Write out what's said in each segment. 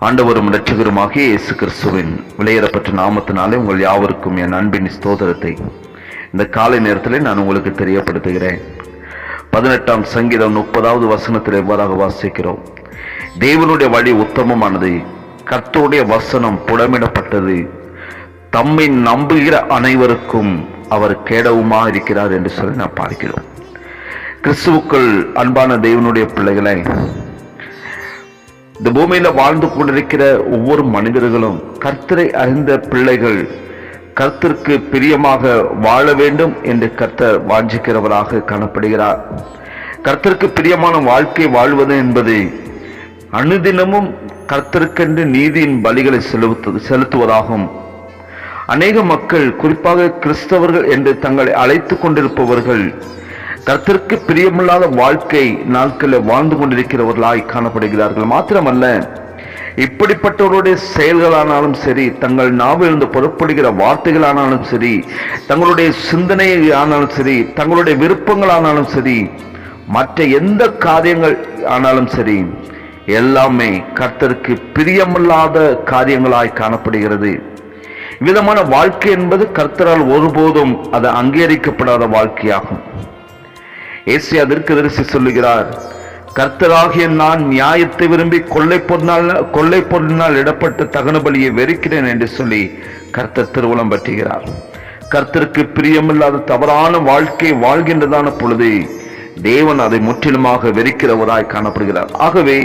ஆண்டவரும் இரட்சகருமாகிய இயேசு கிறிஸ்துவின் விலையேறப்பட்ட நாமத்தினாலே உங்கள் யாவருக்கும் என் அன்பின் ஸ்தோத்திரத்தை இந்த காலை நேரத்தில் நான் உங்களுக்கு தெரியப்படுத்துகிறேன். 18ஆம் சங்கீதம் 30வது வசனத்தில் எவ்வாறாக வாசிக்கிறோம்: தேவனுடைய வழி உத்தமமானது, கர்த்தருடைய வசனம் புடமிடப்பட்டது, தம்மை நம்புகிற அனைவருக்கும் அவர் கேடவுமா இருக்கிறார் என்று சொல்லி நான் பார்க்கிறோம். கிறிஸ்துவுக்குள் அன்பான தேவனுடைய பிள்ளைகளை, இந்த பூமியில வாழ்ந்து கொண்டிருக்கிற ஒவ்வொரு மனிதர்களும் கர்த்தரை அறிந்த பிள்ளைகள், கர்த்தருக்கு பிரியமாக வாழ வேண்டும் என்று கர்த்தர் வாஞ்சிக்கிறவராக காணப்படுகிறார். கர்த்தருக்கு பிரியமான வாழ்க்கை வாழ்வது என்பது அனுதினமும் கர்த்தருக்கென்று நீதியின் பலிகளை செலுத்துவதாகும். அநேக மக்கள், குறிப்பாக கிறிஸ்தவர்கள் என்று தங்களை அழைத்துக் கொண்டிருப்பவர்கள், கர்த்தருக்கு பிரியமில்லாத வாழ்க்கை நாட்களில் வாழ்ந்து கொண்டிருக்கிறவர்களாய் காணப்படுகிறார்கள். மாத்திரமல்ல, இப்படிப்பட்டவருடைய செயல்களானாலும் சரி, தங்கள் நாவிலிருந்து புறப்படுகிற வார்த்தைகளானாலும் சரி, தங்களுடைய சிந்தனை ஆனாலும் சரி, தங்களுடைய விருப்பங்களானாலும் சரி, மற்ற எந்த காரியங்கள் ஆனாலும் சரி, எல்லாமே கர்த்தருக்கு பிரியமில்லாத காரியங்களாய் காணப்படுகிறது. விதமான வாழ்க்கை என்பது கர்த்தரால் ஒருபோதும் அது அங்கீகரிக்கப்படாத வாழ்க்கையாகும். ஏசாயா தீர்க்கதரிசி சொல்லுகிறார்: கர்த்தராகிய நான் நியாயத்தை விரும்பி கொள்ளை பொருளினால் இடப்பட்ட தகன பலியை வெறுக்கிறேன் என்று சொல்லி கர்த்தர் திருவுளம் பற்றுகிறார். கர்த்தருக்கு பிரியமில்லாத தவறான வாழ்க்கை வாழ்கின்றதான பொழுது தேவன் அதை முற்றிலுமாக வெறுக்கிறவராய் காணப்படுகிறார். ஆகவே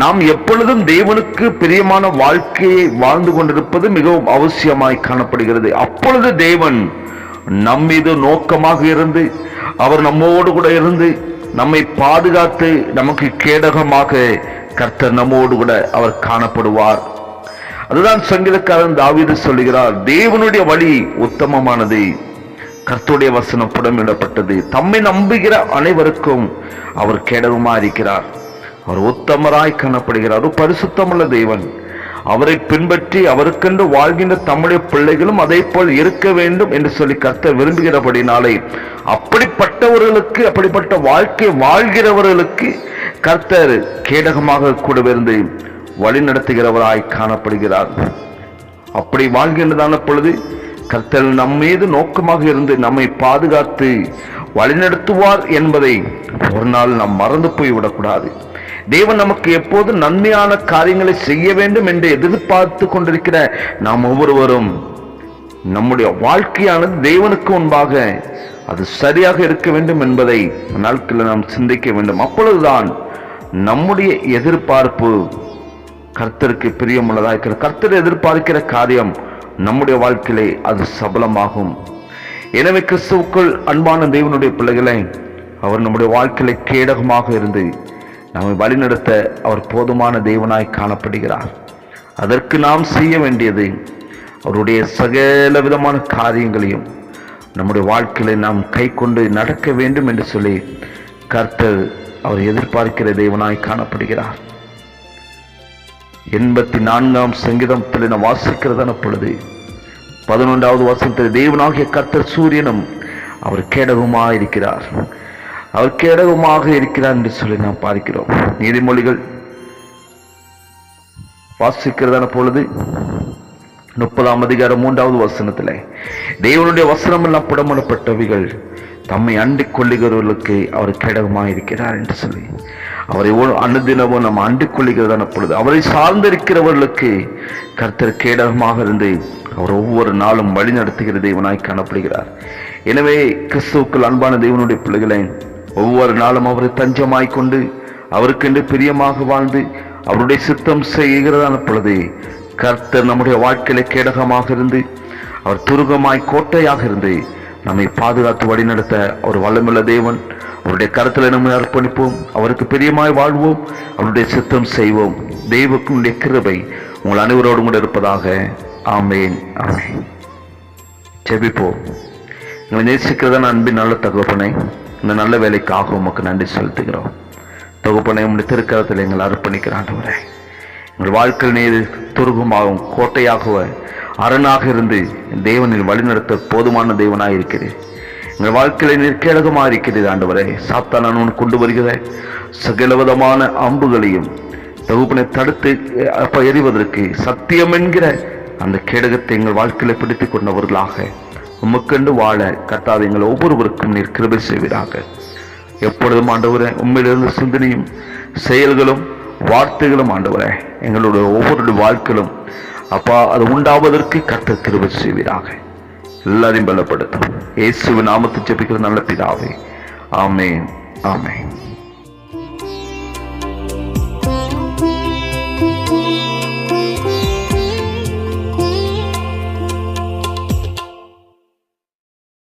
நாம் எப்பொழுதும் தேவனுக்கு பிரியமான வாழ்க்கையை வாழ்ந்து கொண்டிருப்பது மிகவும் அவசியமாய் காணப்படுகிறது. அப்பொழுது தேவன் நம் மீது நோக்கமாக இருந்து, அவர் நம்மோடு கூட இருந்து நம்மை பாதுகாத்து, நமக்கு கேடகமாக கர்த்தர் நம்மோடு கூட அவர் காணப்படுவார். அதுதான் சங்கீதக்காரன் தாவீது சொல்லுகிறார்: தேவனுடைய வழி உத்தமமானது, கர்த்தருடைய வசனம் புடமிடப்பட்டது, தம்மை நம்புகிற அனைவருக்கும் அவர் கேடகமா இருக்கிறார். அவர் உத்தமராய் காணப்படுகிறார். ஒரு பரிசுத்தமுள்ள தேவன். அவரை பின்பற்றி அவருக்கென்று வாழ்கின்ற தம்முடைய பிள்ளைகளும் அதே போல் இருக்க வேண்டும் என்று சொல்லி கர்த்தர் விரும்புகிறபடினாலே, அப்படிப்பட்டவர்களுக்கு, அப்படிப்பட்ட வாழ்க்கை வாழ்கிறவர்களுக்கு கர்த்தர் கேடகமாக கூட இருந்து வழி நடத்துகிறவராய் காணப்படுகிறார். அப்படி வாழ்கின்றதான பொழுது கர்த்தர் நம் மீது நோக்கமாக இருந்து நம்மை பாதுகாத்து வழிநடத்துவார் என்பதை ஒரு நாள் நாம் மறந்து போய்விடக்கூடாது. தேவன் நமக்கு எப்போது நன்மையான காரியங்களை செய்ய வேண்டும் என்று எதிர்பார்த்து கொண்டிருக்கிற நாம் ஒவ்வொருவரும் நம்முடைய வாழ்க்கையானது தேவனுக்கு முன்பாக அது சரியாக இருக்க வேண்டும் என்பதை நாட்களில் நாம் சிந்திக்க வேண்டும். அப்பொழுதுதான் நம்முடைய எதிர்பார்ப்பு கர்த்தருக்கு பிரியமுள்ளதாக இருக்கிற, கர்த்தர் எதிர்பார்க்கிற காரியம் நம்முடைய வாழ்க்கையிலே அது சபலமாகும். எனவே கிறிஸ்துவுக்குள் அன்பான தேவனுடைய பிள்ளைகளை, அவர் நம்முடைய வாழ்க்கையிலே கேடகமாக இருந்து நம்மை வழிநடத்த அவர் போதுமான தேவனாய் காணப்படுகிறார். அதற்கு நாம் செய்ய வேண்டியது, அவருடைய சகல விதமான காரியங்களையும் நம்முடைய வாழ்க்கையில நாம் கை கொண்டு நடக்க வேண்டும் என்று சொல்லி கர்த்தர் அவர் எதிர்பார்க்கிற தேவனாய் காணப்படுகிறார். 84ஆம் சங்கீதத்தில் நான் வாசிக்கிறதான பொழுது 11வது வசனத்தில், தேவனாகிய கர்த்தர் சூரியனும் அவர் கேடகமாக இருக்கிறார், அவர் கேடகமாக இருக்கிறார் என்று சொல்லி நாம் பார்க்கிறோம். நீதிமொழிகள் வாசிக்கிறதான பொழுது 30ஆம் அதிகாரம் 3வது வசனத்தில், தேவனுடைய வசனம் எல்லாம் புடமிடப்பட்டவைகள், தம்மை அண்டிக் கொள்ளுகிறவர்களுக்கு அவர் கேடகமாக இருக்கிறார் என்று சொல்லி அவரை அனுதினமும் நம்ம அண்டிக் கொள்ளுகிறதான பொழுது அவரை சார்ந்திருக்கிறவர்களுக்கு கர்த்தர் கேடகமாக இருந்து அவர் ஒவ்வொரு நாளும் வழி நடத்துகிற தேவனாய் காணப்படுகிறார். எனவே கிறிஸ்துவுக்குள் அன்பான தேவனுடைய பிள்ளைகளை, ஒவ்வொரு நாளும் அவரை தஞ்சமாய் கொண்டு அவருக்கென்று பிரியமாக வாழ்ந்து அவருடைய சித்தம் செய்கிறதான பொழுது கர்த்தர் நம்முடைய வாழ்க்கையில கேடகமாக இருந்து அவர் துருகமாய் கோட்டையாக இருந்து நம்மை பாதுகாத்து வழிநடத்த அவர் வல்லமுள்ள தேவன். அவருடைய கருத்தில் நம்மை அர்ப்பணிப்போம், அவருக்கு பிரியமாய் வாழ்வோம், அவருடைய சித்தம் செய்வோம். தெய்வத்தினுடைய கிருபை உங்கள் அனைவரோடும் கூட இருப்பதாக. ஆமேன், ஆமேன். ஜெபிப்போம். எங்களை நேசிக்கிறதான அன்பின் நல்ல தகப்பனை, இந்த நல்ல வேலைக்காக உமக்கு நன்றி செலுத்துகிறோம். தகப்பனை, உங்களுடைய திருக்கரத்தில் எங்களை அர்ப்பணிக்கிற ஆண்டவரே, எங்கள் வாழ்க்கையில் நீர் துருகமாகவும் கோட்டையாக அரணாக இருந்து தேவனில் வழிநடத்த போதுமான தேவனாய் இருக்கிறேன். எங்கள் வாழ்க்கையில நீர் கேடகமாக இருக்கிறது ஆண்டவரே. சாத்தான் கொண்டு வருகிற சகலவிதமான அம்புகளையும் தகுப்பனை தடுத்து எறிவதற்கு சத்தியம் என்கிற அந்த கேடகத்தை எங்கள் வாழ்க்கையில பிடித்துக் கொண்டவர்களாக உமக்கென்று வாழ கர்த்தாவே எங்கள் ஒவ்வொருவருக்கும் நீர் கிருபை செய்வீராக. எப்பொழுதும் ஆண்டவரே உண்மையிலிருந்து சிந்தனையும் செயல்களும் வார்த்தைகளும் ஆண்டவரே எங்களுடைய ஒவ்வொரு வாழ்க்கையிலும் அப்பா அது உண்டாவதற்கு கர்த்தர் கிருபை செய்வீராக. எல்லாரையும் பலப்படுத்தும். இயேசுவின் நாமத்தில் ஜெபிக்கிற நல்ல பிதாவே, ஆமென், ஆமென்.